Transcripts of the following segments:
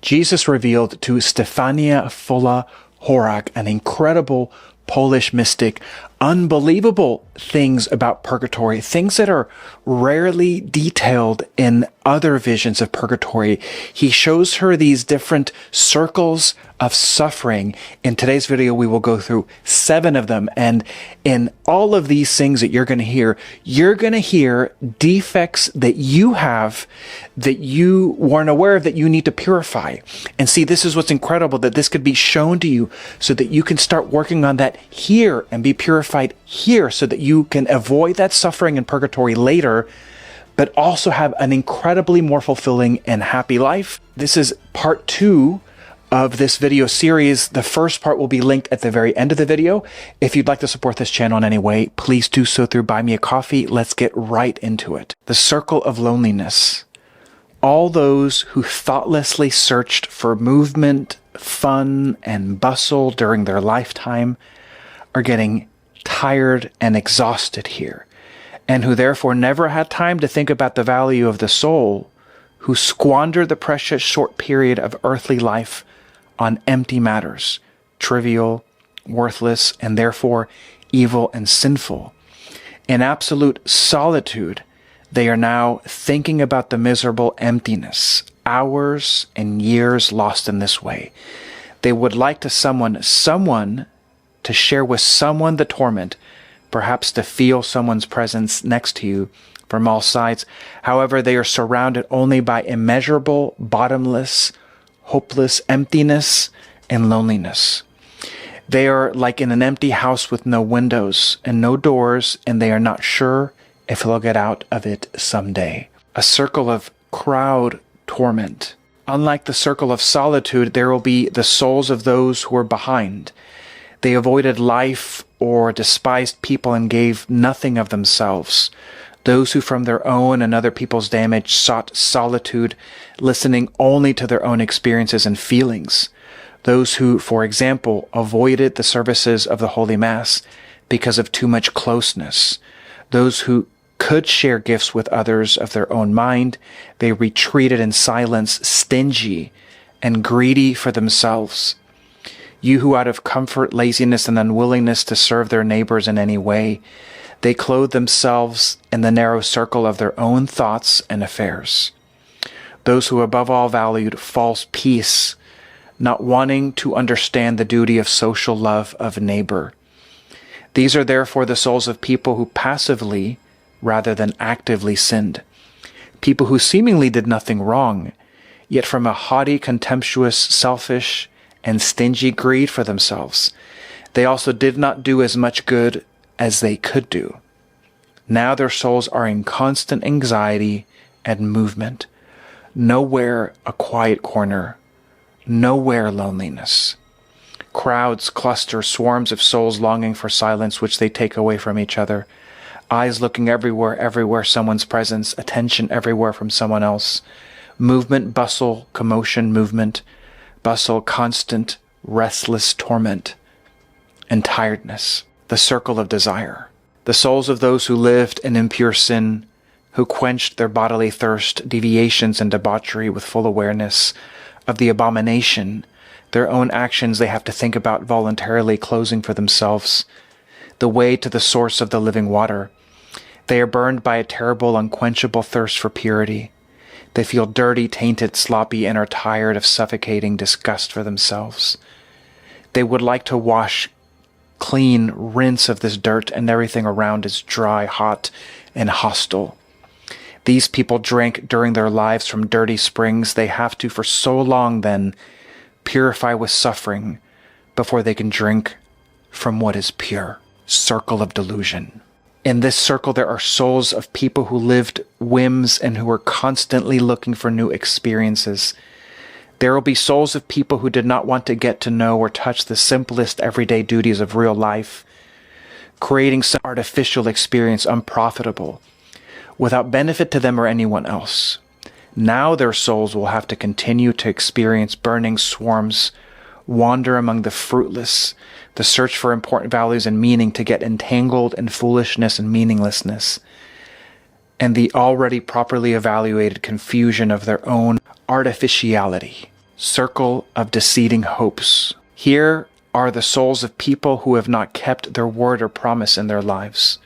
Jesus revealed to Stefania Fulla Horak, an incredible Polish mystic, unbelievable things about purgatory, things that are rarely detailed in other visions of purgatory. He shows her these different circles of suffering. In today's video, we will go through 7 of them. And in all of these things that you're going to hear defects that you have that you weren't aware of that you need to purify. And see, this is what's incredible, that this could be shown to you so that you can start working on that here and be purified here so that you can avoid that suffering in purgatory later, but also have an incredibly more fulfilling and happy life. This is part 2 of this video series. The first part will be linked at the very end of the video. If you'd like to support this channel in any way, please do so through Buy Me a Coffee. Let's get right into it. The circle of loneliness. All those who thoughtlessly searched for movement, fun, and bustle during their lifetime are getting tired and exhausted here, and who therefore never had time to think about the value of the soul, who squander the precious short period of earthly life on empty matters, trivial, worthless, and therefore evil and sinful. In absolute solitude, they are now thinking about the miserable emptiness, hours and years lost in this way. They would like to someone to share with someone the torment, perhaps to feel someone's presence next to you from all sides. However, they are surrounded only by immeasurable, bottomless, hopeless emptiness and loneliness. They are like in an empty house with no windows and no doors, and they are not sure if they'll get out of it someday. A circle of crowd torment. Unlike the circle of solitude, there will be the souls of those who are behind. They avoided life or despised people and gave nothing of themselves. Those who from their own and other people's damage sought solitude, listening only to their own experiences and feelings. Those who, for example, avoided the services of the Holy Mass because of too much closeness. Those who could share gifts with others of their own mind, they retreated in silence, stingy and greedy for themselves. You who out of comfort, laziness, and unwillingness to serve their neighbors in any way, they clothe themselves in the narrow circle of their own thoughts and affairs. Those who above all valued false peace, not wanting to understand the duty of social love of neighbor. These are therefore the souls of people who passively, rather than actively, sinned. People who seemingly did nothing wrong, yet from a haughty, contemptuous, selfish, and stingy greed for themselves, they also did not do as much good as they could do. Now their souls are in constant anxiety and movement. Nowhere a quiet corner, nowhere loneliness. Crowds cluster, swarms of souls longing for silence which they take away from each other. Eyes looking everywhere someone's presence, attention everywhere from someone else. Movement, bustle, commotion, movement, bustle, constant, restless torment, and tiredness. The circle of desire. The souls of those who lived in impure sin, who quenched their bodily thirst, deviations, and debauchery with full awareness of the abomination, their own actions they have to think about voluntarily closing for themselves, the way to the source of the living water. They are burned by a terrible, unquenchable thirst for purity. They feel dirty, tainted, sloppy, and are tired of suffocating disgust for themselves. They would like to wash clean, rinse of this dirt, and everything around is dry, hot, and hostile. These people drank during their lives from dirty springs. They have to, for so long then, purify with suffering before they can drink from what is pure. Circle of delusion. In this circle, there are souls of people who lived whims and who are constantly looking for new experiences. There will be souls of people who did not want to get to know or touch the simplest everyday duties of real life, creating some artificial experience unprofitable, without benefit to them or anyone else. Now their souls will have to continue to experience burning swarms, wander among the fruitless, the search for important values and meaning to get entangled in foolishness and meaninglessness, and the already properly evaluated confusion of their own artificiality. circle of deceiving hopes. Here are the souls of people who have not kept their word or promise in their lives,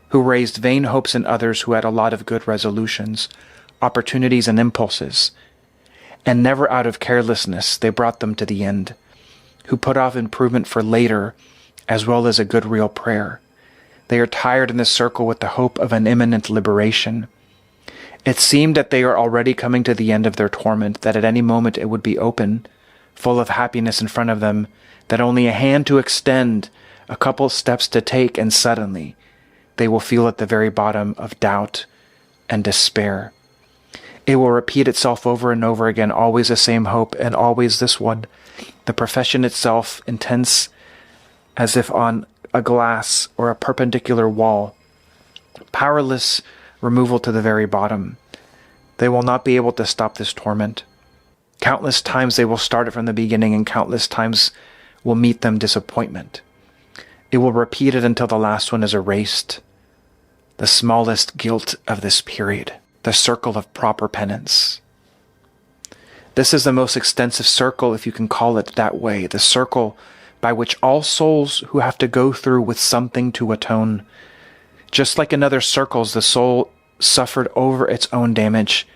who raised vain hopes in others who had a lot of good resolutions, opportunities, and impulses, and never out of carelessness they brought them to the end, who put off improvement for later, as well as a good real prayer. They are tired in this circle with the hope of an imminent liberation. It seemed that they are already coming to the end of their torment, that at any moment it would be open, full of happiness in front of them, that only a hand to extend, a couple steps to take, and suddenly they will feel at the very bottom of doubt and despair. It will repeat itself over and over again, always the same hope, and always this one, the profession itself, intense as if on a glass or a perpendicular wall, powerless removal to the very bottom. They will not be able to stop this torment. Countless times they will start it from the beginning, and countless times will meet them disappointment. It will repeat it until the last one is erased. The smallest guilt of this period, the circle of proper penance. This is the most extensive circle, if you can call it that way, the circle by which all souls who have to go through with something to atone. Just like in other circles, the soul suffered over its own damage,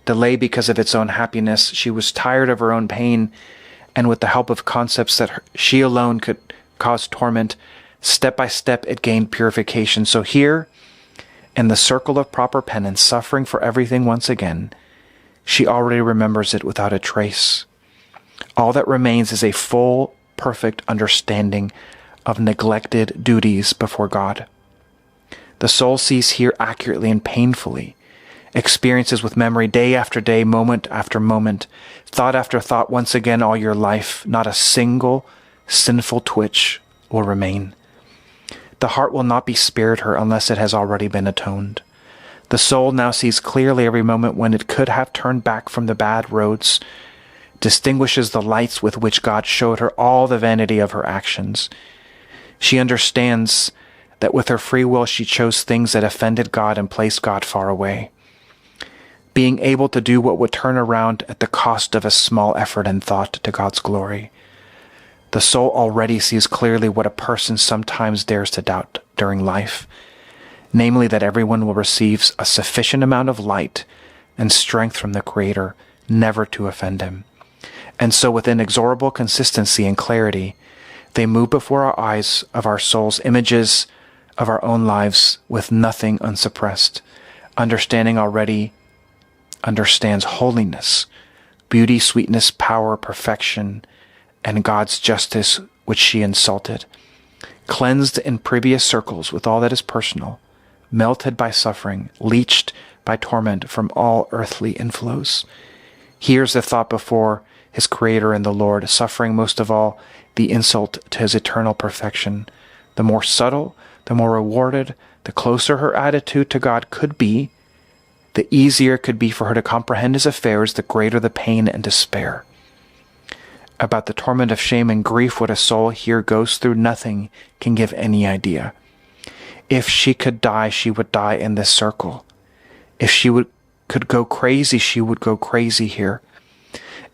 delay because of its own happiness. She was tired of her own pain, and with the help of concepts that she alone could cause torment, step by step it gained purification. So here, in the circle of proper penance, suffering for everything once again, she already remembers it without a trace. All that remains is a full, perfect understanding of neglected duties before God. The soul sees here accurately and painfully, experiences with memory day after day, moment after moment, thought after thought, once again all your life. Not a single sinful twitch will remain. The heart will not be spared her unless it has already been atoned. The soul now sees clearly every moment when it could have turned back from the bad roads, distinguishes the lights with which God showed her all the vanity of her actions. She understands that with her free will she chose things that offended God and placed God far away. Being able to do what would turn around at the cost of a small effort and thought to God's glory. The soul already sees clearly what a person sometimes dares to doubt during life, namely that everyone will receive a sufficient amount of light and strength from the Creator never to offend Him. And so with inexorable consistency and clarity, they move before our eyes of our souls images of our own lives with nothing unsuppressed. Understanding already understands holiness, beauty, sweetness, power, perfection, and God's justice which she insulted. Cleansed in previous circles with all that is personal, melted by suffering, leached by torment from all earthly inflows. Here's the thought before his Creator and the Lord, suffering most of all the insult to his eternal perfection. The more subtle, the more rewarded, the closer her attitude to God could be, the easier it could be for her to comprehend his affairs, the greater the pain and despair. About the torment of shame and grief, what a soul here goes through, nothing can give any idea. If she could die, she would die in this circle. If she could go crazy, she would go crazy here.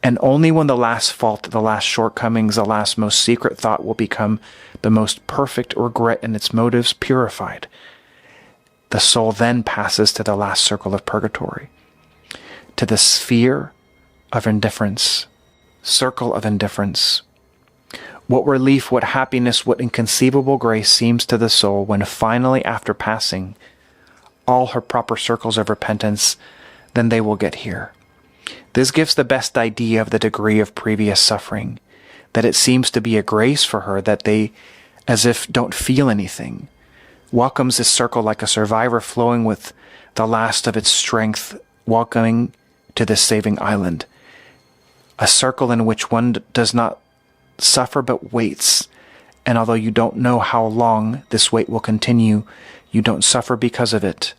And only when the last fault, the last shortcomings, the last most secret thought will become the most perfect regret and its motives purified, the soul then passes to the last circle of purgatory, to the sphere of indifference, circle of indifference. What relief, what happiness, what inconceivable grace seems to the soul when finally, after passing all her proper circles of repentance, then they will get here. This gives the best idea of the degree of previous suffering, that it seems to be a grace for her that they, as if, don't feel anything, welcomes this circle like a survivor flowing with the last of its strength, welcoming to this saving island. A circle in which one does not suffer but waits, and although you don't know how long this wait will continue, you don't suffer because of it.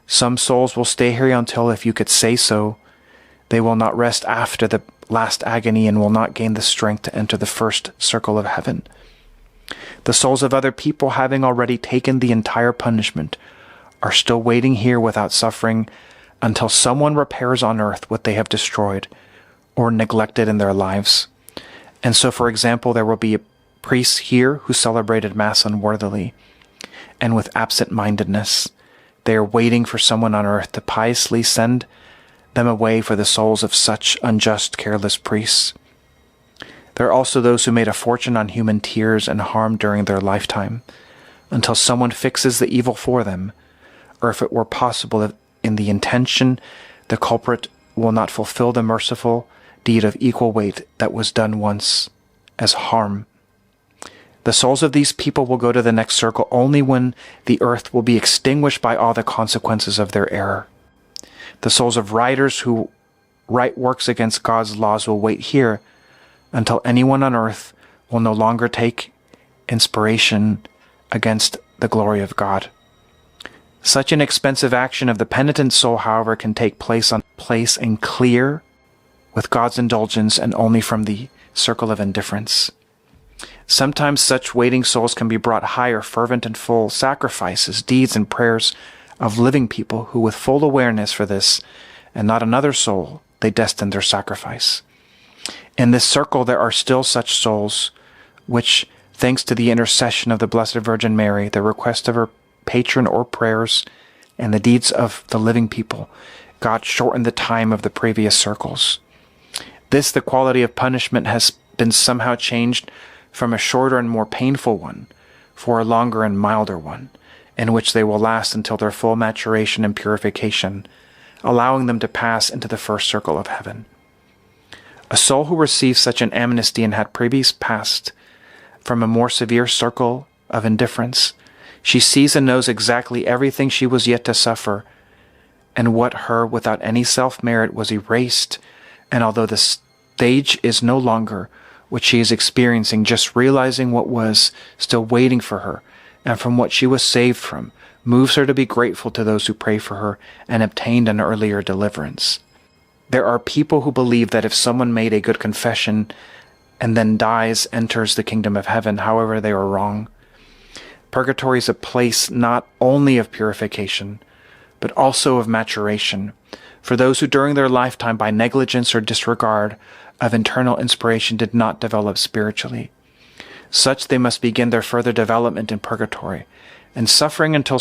Some souls will stay here until, if you could say so, they will not rest after the last agony and will not gain the strength to enter the first circle of heaven. The souls of other people, having already taken the entire punishment, are still waiting here without suffering until someone repairs on earth what they have destroyed, or neglected in their lives. And so, for example, there will be priests here who celebrated Mass unworthily and with absent-mindedness. They are waiting for someone on earth to piously send them away for the souls of such unjust, careless priests. There are also those who made a fortune on human tears and harm during their lifetime, until someone fixes the evil for them, or if it were possible, if in the intention the culprit will not fulfill the merciful deed of equal weight that was done once as harm. The souls of these people will go to the next circle only when the earth will be extinguished by all the consequences of their error. The souls of writers who write works against God's laws will wait here until anyone on earth will no longer take inspiration against the glory of God. Such an expensive action of the penitent soul, however, can take place and clear with God's indulgence and only from the circle of indifference. Sometimes such waiting souls can be brought higher, fervent and full sacrifices, deeds, and prayers of living people who, with full awareness for this and not another soul, they destine their sacrifice. In this circle there are still such souls which, thanks to the intercession of the Blessed Virgin Mary, the request of her patron or prayers, and the deeds of the living people, God shortened the time of the previous circles. The quality of punishment has been somehow changed from a shorter and more painful one for a longer and milder one, in which they will last until their full maturation and purification, allowing them to pass into the first circle of heaven. A soul who receives such an amnesty and had previously passed from a more severe circle of indifference, she sees and knows exactly everything she was yet to suffer, and what her, without any self-merit, was erased. And although the stage is no longer what she is experiencing, just realizing what was still waiting for her, and from what she was saved from, moves her to be grateful to those who pray for her and obtained an earlier deliverance. There are people who believe that if someone made a good confession and then dies, enters the kingdom of heaven. However, they are wrong. Purgatory is a place not only of purification, but also of maturation, for those who during their lifetime, by negligence or disregard of internal inspiration, did not develop spiritually. Such they must begin their further development in purgatory, and suffer until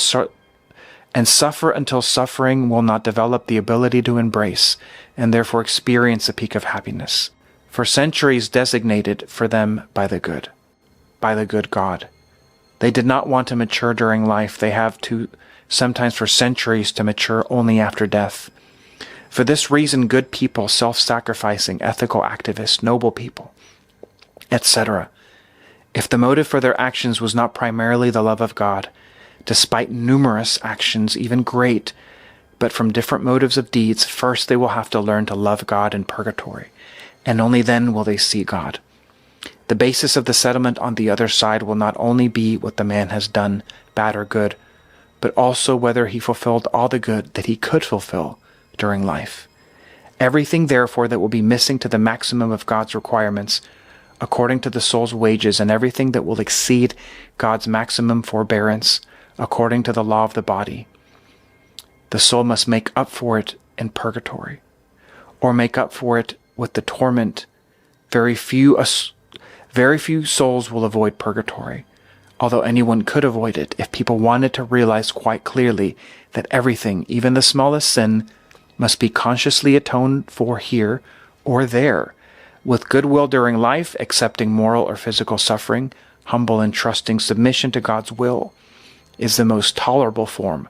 suffering will not develop the ability to embrace, and therefore experience a peak of happiness, for centuries designated for them by the good God. They did not want to mature during life. They have to, sometimes for centuries, to mature only after death. For this reason, good people, self-sacrificing, ethical activists, noble people, etc., if the motive for their actions was not primarily the love of God, despite numerous actions, even great, but from different motives of deeds, first they will have to learn to love God in purgatory, and only then will they see God. The basis of the settlement on the other side will not only be what the man has done, bad or good, but also whether he fulfilled all the good that he could fulfill during life. Everything, therefore, that will be missing to the maximum of God's requirements, according to the soul's wages, and everything that will exceed God's maximum forbearance, according to the law of the body, the soul must make up for it in purgatory, or make up for it with the torment. Very few souls will avoid purgatory, although anyone could avoid it if people wanted to realize quite clearly that everything, even the smallest sin, must be consciously atoned for here or there, with goodwill during life, accepting moral or physical suffering, humble and trusting submission to God's will, is the most tolerable form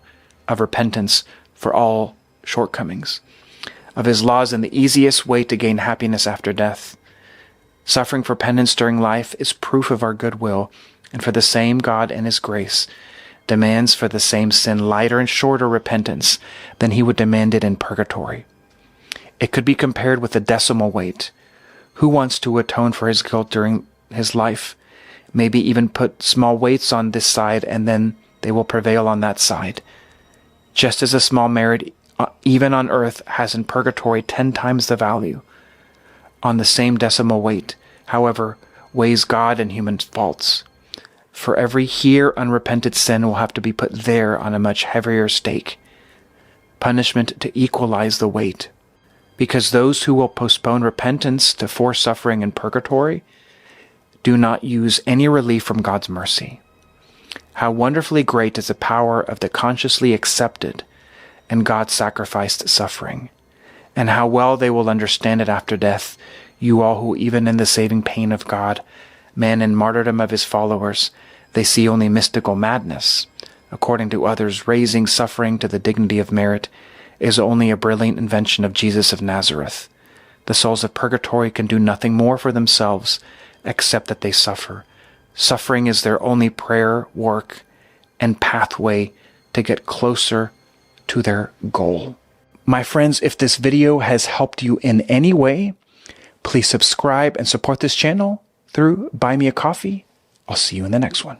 of repentance for all shortcomings of his laws, and the easiest way to gain happiness after death. Suffering for penance during life is proof of our goodwill, and for the same God in his grace demands for the same sin lighter and shorter repentance than he would demand it in purgatory. It could be compared with a decimal weight. Who wants to atone for his guilt during his life? Maybe even put small weights on this side, and then they will prevail on that side. Just as a small merit, even on earth, has in purgatory 10 times the value. On the same decimal weight, however, weighs God and human faults. For every here unrepented sin will have to be put there on a much heavier stake. Punishment to equalize the weight. because those who will postpone repentance to force suffering in purgatory do not use any relief from God's mercy. How wonderfully great is the power of the consciously accepted and God-sacrificed suffering, and how well they will understand it after death, you all who, even in the saving pain of God, man and martyrdom of his followers, they see only mystical madness. According to others, raising suffering to the dignity of merit is only a brilliant invention of Jesus of Nazareth. The souls of purgatory can do nothing more for themselves except that they suffer. Suffering is their only prayer, work, and pathway to get closer to their goal. My friends, if this video has helped you in any way, please subscribe and support this channel through Buy Me a Coffee. I'll see you in the next one.